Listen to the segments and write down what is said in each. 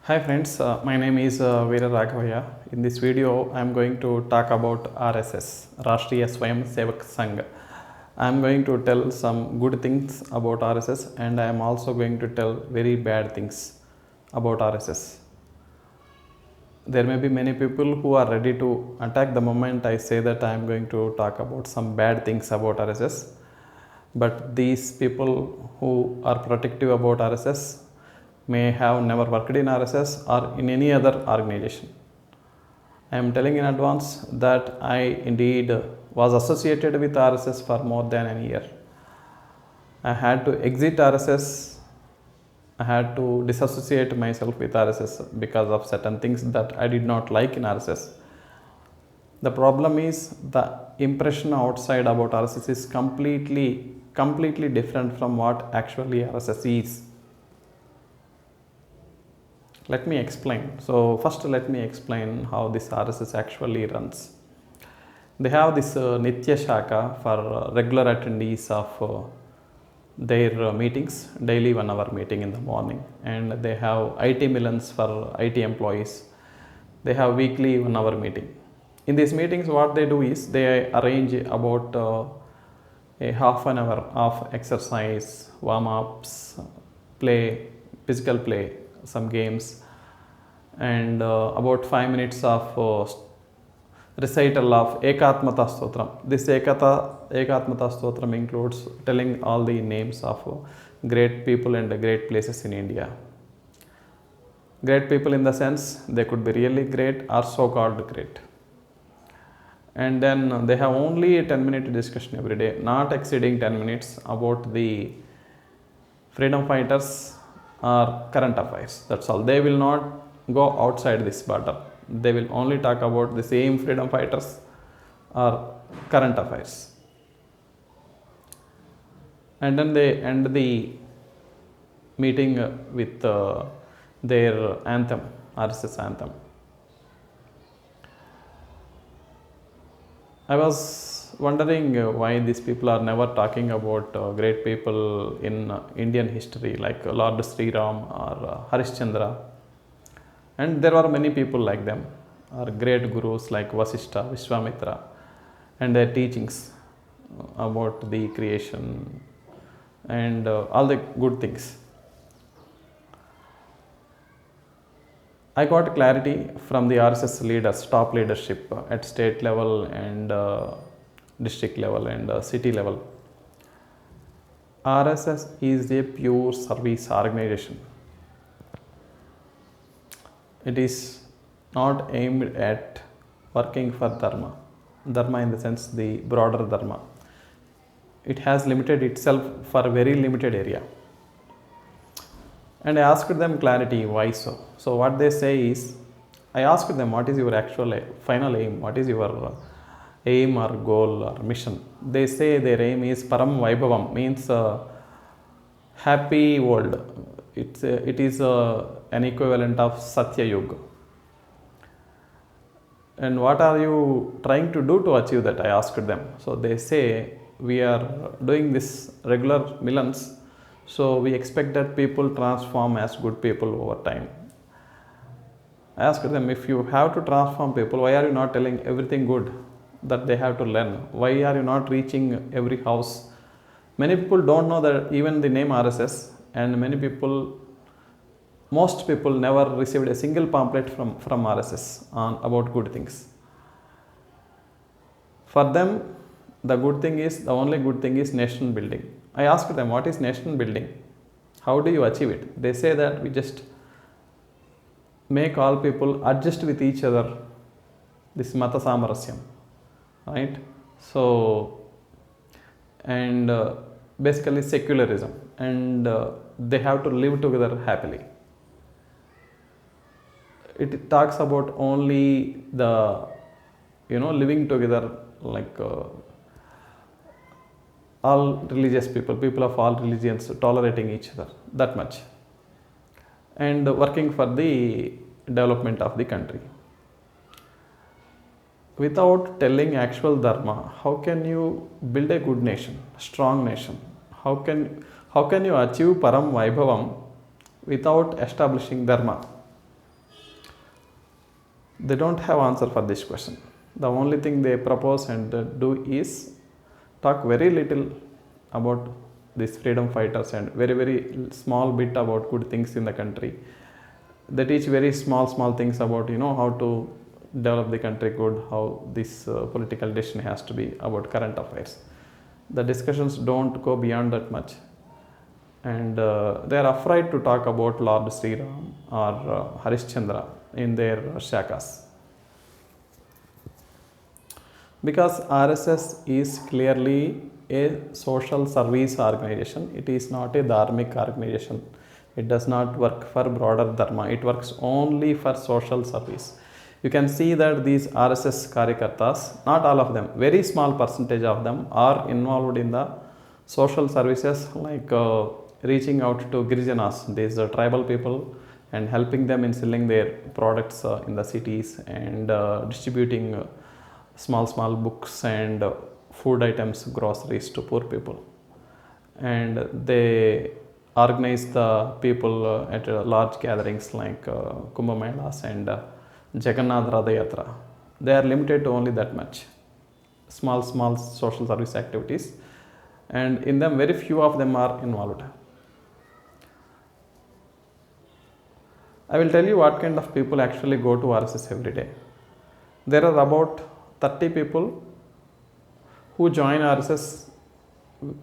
Hi friends, my name is Veera Raghavaiah. In this video, I am going to talk about RSS, Rashtriya Swayam Sevak Sangh. I am going to tell some good things about RSS and I am also going to tell very bad things about RSS. There may be many people who are ready to attack the moment I say that I am going to talk about some bad things about RSS. But these people who are protective about RSS may have never worked in RSS or in any other organization. I am telling in advance that I indeed was associated with RSS for more than a year. I had to exit RSS. I had to disassociate myself with RSS because of certain things that I did not like in RSS. The problem is the impression outside about RSS is completely different from what actually RSS is. Let me explain. So first let me explain how this RSS actually runs. They have this Nitya Shaka for regular attendees of their meetings, daily 1 hour meeting in the morning, and they have IT Millons for IT employees. They have weekly 1 hour meeting. In these meetings what they do is they arrange about a half an hour of exercise, warm-ups, play, physical play, some games, and about 5 minutes of recital of Ekatmata Stotram. This Ekatmata Stotram includes telling all the names of great people and great places in India. Great people in the sense they could be really great or so-called great. And then they have only a 10-minute discussion every day, not exceeding 10 minutes, about the freedom fighters or current affairs. That's all. They will not go outside this border. They will only talk about the same freedom fighters or current affairs. And then they end the meeting with their anthem, RSS anthem. I was wondering why these people are never talking about great people in Indian history like Lord Sri Ram or Harishchandra. And there are many people like them, or great gurus like Vasishtha, Vishwamitra, and their teachings about the creation and all the good things. I got clarity from the RSS leaders, top leadership at state level and district level and city level. RSS is a pure service organization. It is not aimed at working for Dharma. Dharma in the sense the broader Dharma. It has limited itself for a very limited area. And I asked them clarity, why so? So what they say is, I asked them what is your actual final aim, what is your aim or goal or mission. They say their aim is Param Vaibhavam, means happy world. It is an equivalent of Satya Yuga. And what are you trying to do to achieve that? I asked them. So they say we are doing this regular Millons. So we expect that people transform as good people over time. I asked them, if you have to transform people, why are you not telling everything good that they have to learn? Why are you not reaching every house? Many people don't know that even the name RSS, and most people never received a single pamphlet from RSS about good things. For them, the only good thing is nation building. I asked them, what is nation building? How do you achieve it? They say that we just make all people adjust with each other. This Mata Samarasyam, right? So, and basically secularism, and they have to live together happily. It talks about only the, living together like all religious people of all religions tolerating each other, that much, and working for the development of the country. Without telling actual Dharma, how can you build a good nation, strong nation? How can you achieve Param Vaibhavam without establishing Dharma? They don't have answer for this question. The only thing they propose and do is talk very little about these freedom fighters and very small bit about good things in the country. They teach very small things about how to develop the country good, how this political decision has to be about current affairs. The discussions don't go beyond that much, and they are afraid to talk about Lord Sri Ram or Harishchandra in their shakas, because RSS is clearly a social service organization. It is not a dharmic organization. It does not work for broader dharma. It works only for social service. You can see that these RSS Karyakartas, not all of them, very small percentage of them are involved in the social services, like reaching out to Girijanas, these tribal people, and helping them in selling their products in the cities, and distributing small books and food items, groceries to poor people. And they organize the people at large gatherings like Kumbh Melas and Jagannath Ratha Yatra. They are limited to only that much, small social service activities, and in them very few of them are involved. I will tell you what kind of people actually go to RSS every day. There are about 30 people who join RSS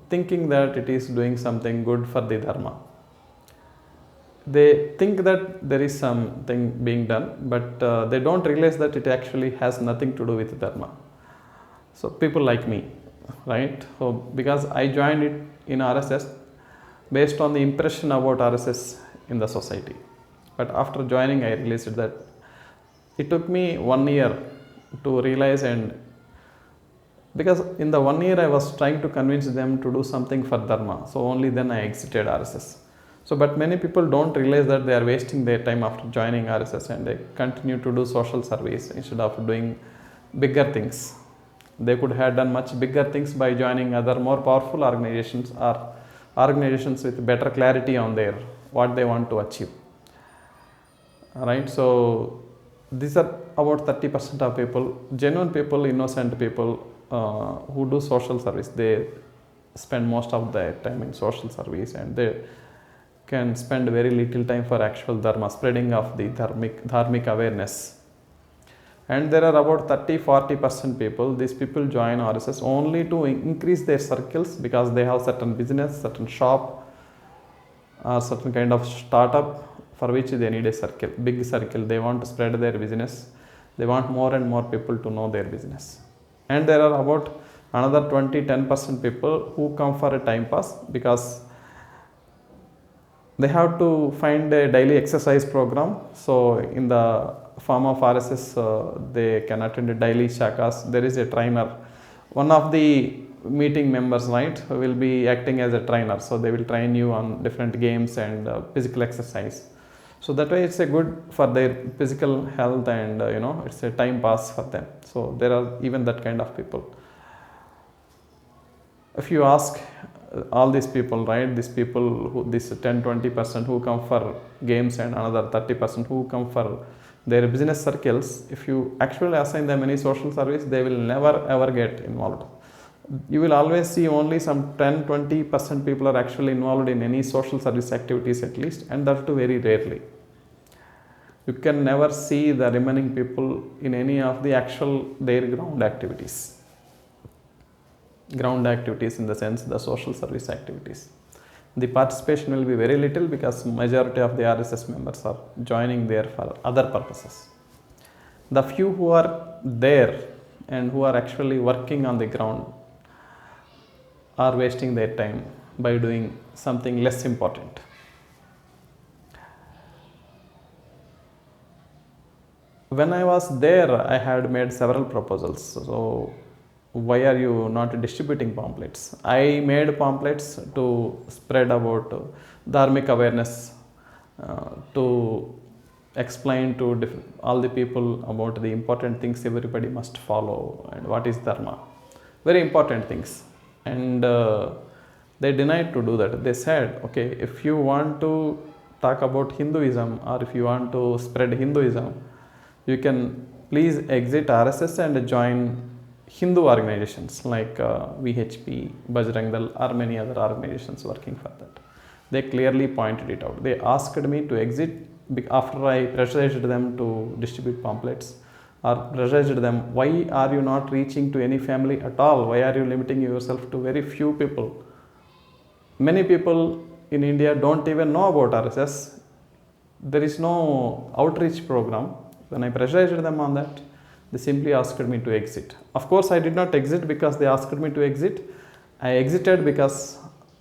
thinking that it is doing something good for the dharma. They think that there is something being done, but they don't realize that it actually has nothing to do with dharma. So people like me, right? So because I joined it in RSS based on the impression about RSS in the society. But after joining, I realized that it took me 1 year to realize, and because in the 1 year I was trying to convince them to do something for dharma. So only then I exited RSS. So but many people don't realize that they are wasting their time after joining RSS, and they continue to do social service instead of doing bigger things. They could have done much bigger things by joining other more powerful organizations, or organizations with better clarity on their what they want to achieve. Right? So these are about 30% of people, genuine people, innocent people who do social service. They spend most of their time in social service, and they can spend very little time for actual dharma, spreading of the dharmic awareness. And there are about 30-40% people. These people join RSS only to increase their circles, because they have certain business, certain shop, or certain kind of startup for which they need a circle, big circle. They want to spread their business. They want more and more people to know their business. And there are about another 10% people who come for a time pass, because they have to find a daily exercise program. So in the form of RSS, they can attend a daily shakas. There is a trainer. One of the meeting members, right, will be acting as a trainer. So they will train you on different games and physical exercise. So that way it's a good for their physical health, and it's a time pass for them. So there are even that kind of people. If you ask all these people, right, these people who, this 10-20% who come for games and another 30% who come for their business circles, if you actually assign them any social service, they will never ever get involved. You will always see only some 10-20% people are actually involved in any social service activities at least, and that too very rarely. You can never see the remaining people in any of the actual their ground activities. Ground activities in the sense the social service activities. The participation will be very little, because majority of the RSS members are joining there for other purposes. The few who are there and who are actually working on the ground are wasting their time by doing something less important. When I was there, I had made several proposals. So why are you not distributing pamphlets? I made pamphlets to spread about dharmic awareness, to explain to all the people about the important things everybody must follow and what is dharma. Very important things. And they denied to do that. They said, okay, if you want to talk about Hinduism, or if you want to spread Hinduism, you can please exit RSS and join Hindu organizations like VHP, Bajrang Dal, or many other organizations working for that. They clearly pointed it out. They asked me to exit after I pressurized them to distribute pamphlets, or pressurized them, why are you not reaching to any family at all? Why are you limiting yourself to very few people? Many people in India don't even know about RSS. There is no outreach program. When I pressurized them on that, they simply asked me to exit. Of course, I did not exit because they asked me to exit. I exited because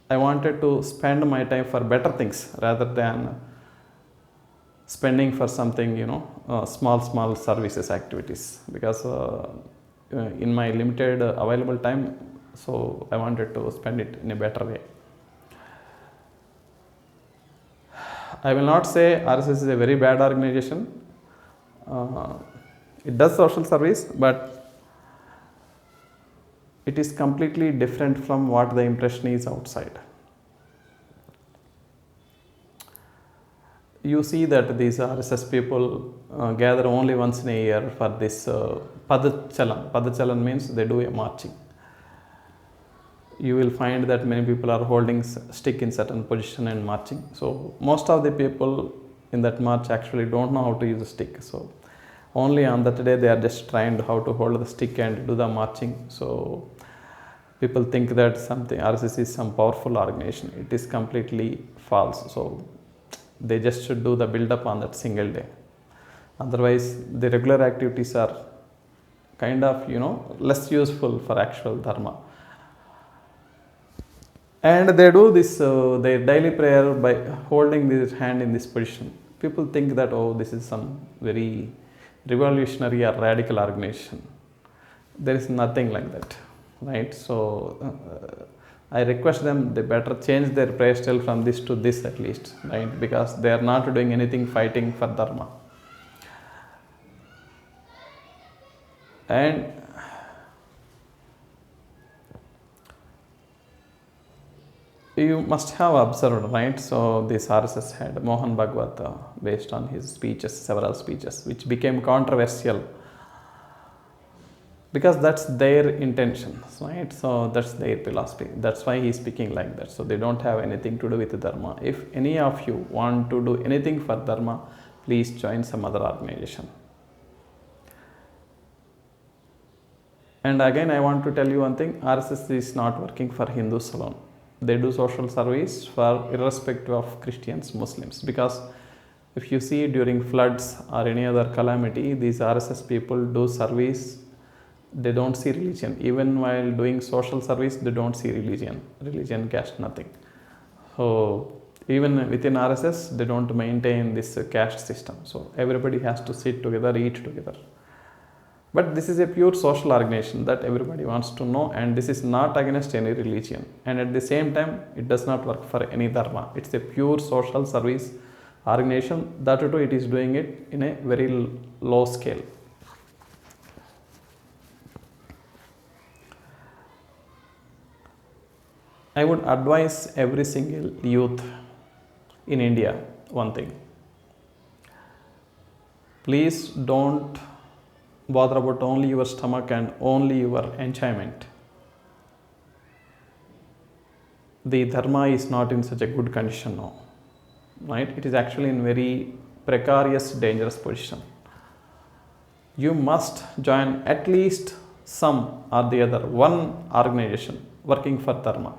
I wanted to spend my time for better things rather than spending for something, small services activities, because in my limited available time, so I wanted to spend it in a better way. I will not say RSS is a very bad organization. It does social service, but it is completely different from what the impression is outside. You see that these RSS people gather only once in a year for this Padachalan. Padachalan means they do a marching. You will find that many people are holding stick in certain position and marching. So most of the people in that march actually don't know how to use a stick. So only on that day they are just trained how to hold the stick and do the marching. So people think that something RSS is some powerful organization. It is completely false. So they just should do the build up on that single day. Otherwise, the regular activities are kind of less useful for actual dharma. And they do this their daily prayer by holding this hand in this position. People think that, oh, this is some very revolutionary or radical organization. There is nothing like that, right? So I request them, they better change their prayer style from this to this at least, right? Because they are not doing anything fighting for dharma. And you must have observed, right? So this RSS had Mohan Bhagwat based on his speeches, several speeches, which became controversial because that's their intentions, right? So that's their philosophy. That's why he's speaking like that. So they don't have anything to do with dharma. If any of you want to do anything for dharma, please join some other organization. And again, I want to tell you one thing, RSS is not working for Hindus alone. They do social service for irrespective of Christians, Muslims, because if you see during floods or any other calamity, these RSS people do service. They don't see religion. Even while doing social service, they don't see religion, caste, nothing. So even within RSS, they don't maintain this caste system. So everybody has to sit together, eat together. But this is a pure social organization that everybody wants to know, and this is not against any religion. And at the same time, it does not work for any dharma. It's a pure social service organization. That too, it is doing it in a very low scale. I would advise every single youth in India one thing. Please don't bother about only your stomach and only your enjoyment. The dharma is not in such a good condition now, right? It is actually in very precarious, dangerous position. You must join at least some or the other one organization working for dharma.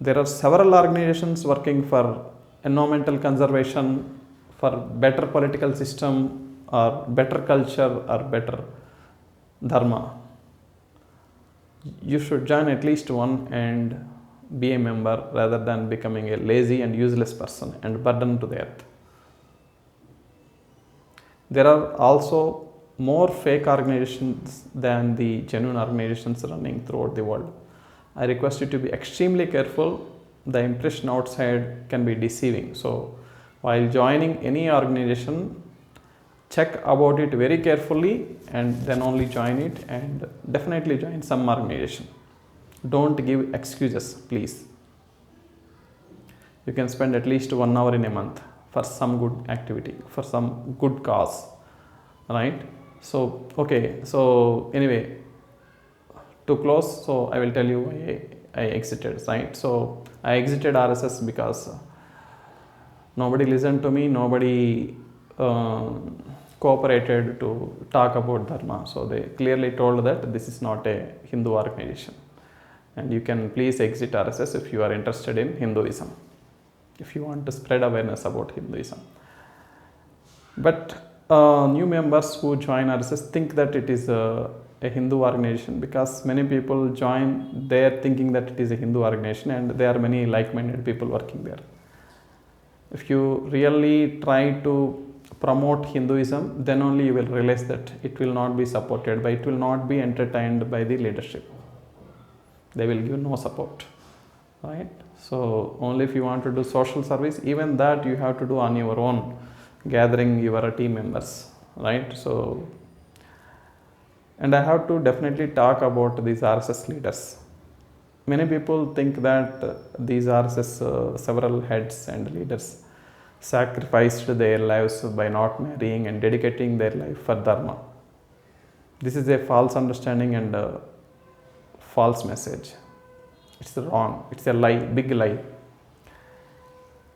There are several organizations working for environmental conservation, for better political system, or better culture, or better dharma. You should join at least one and be a member rather than becoming a lazy and useless person and burden to the earth. There are also more fake organizations than the genuine organizations running throughout the world. I request you to be extremely careful. The impression outside can be deceiving. So while joining any organization, check about it very carefully and then only join it, and definitely join some organization. Don't give excuses, please. You can spend at least 1 hour in a month for some good activity, for some good cause. right? So okay, so anyway, to close, so I will tell you why I exited, right? So I exited RSS because nobody listened to me, nobody cooperated to talk about dharma. So they clearly told that this is not a Hindu organization, and you can please exit RSS if you are interested in Hinduism, if you want to spread awareness about Hinduism. But new members who join RSS think that it is a Hindu organization, because many people join there thinking that it is a Hindu organization, and there are many like-minded people working there. If you really try to promote Hinduism, then only you will realize that it will not be supported by, it will not be entertained by the leadership. They will give no support, right? So only if you want to do social service, even that you have to do on your own, gathering your team members, right? So, and I have to definitely talk about these RSS leaders. Many people think that these RSS several heads and leaders sacrificed their lives by not marrying and dedicating their life for dharma. This is a false understanding and a false message. It's wrong. It's a lie, big lie.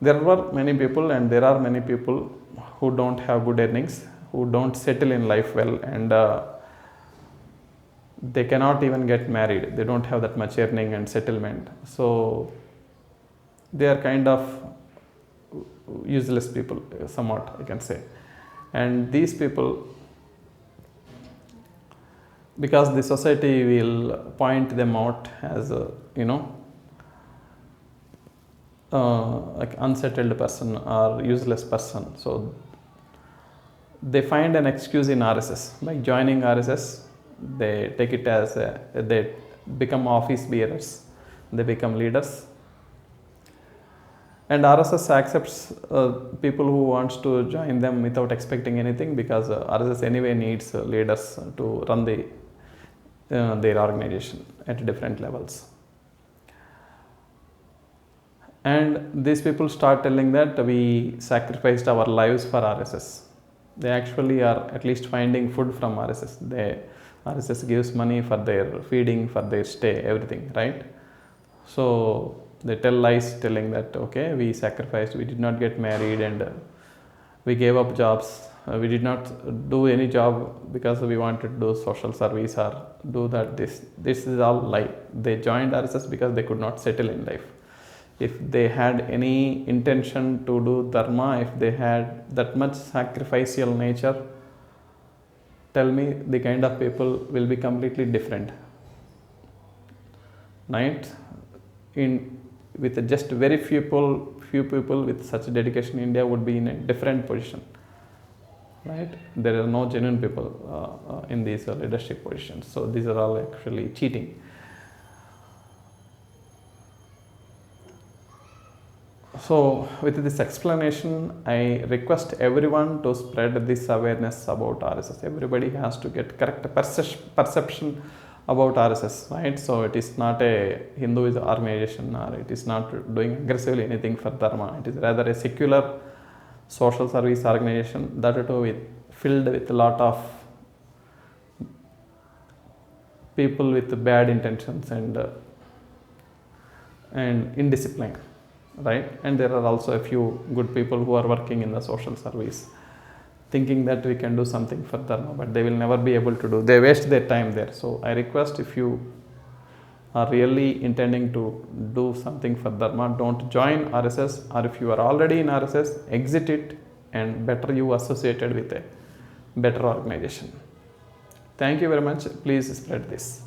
There were many people, and there are many people who don't have good earnings, who don't settle in life well, and they cannot even get married. They don't have that much earning and settlement. So they are kind of useless people, somewhat I can say. And these people, because the society will point them out as like unsettled person or useless person, so they find an excuse in RSS. By joining RSS, they take it as they become office bearers, they become leaders. And RSS accepts people who wants to join them without expecting anything, because RSS anyway needs leaders to run their organization at different levels. And these people start telling that we sacrificed our lives for RSS. They actually are at least finding food from RSS. RSS gives money for their feeding, for their stay, everything, right? So they tell lies telling that, okay, we sacrificed, we did not get married, and we gave up jobs. We did not do any job because we wanted to do social service or do that. This is all lie. They joined RSS because they could not settle in life. If they had any intention to do dharma, if they had that much sacrificial nature, tell me, the kind of people will be completely different, right? With just very few people with such dedication, India would be in a different position, right? There are no genuine people in these leadership positions. So these are all actually cheating. So with this explanation, I request everyone to spread this awareness about RSS. Everybody has to get correct perception about RSS, right? So it is not a Hinduism organization, or it is not doing aggressively anything for dharma. It is rather a secular social service organization, that too filled with a lot of people with bad intentions and indiscipline, right? And there are also a few good people who are working in the social service, thinking that we can do something for dharma, but they will never be able to do. They waste their time there. So I request, if you are really intending to do something for dharma, don't join RSS, or if you are already in RSS, exit it, and better you associated with a better organization. Thank you very much. Please spread this.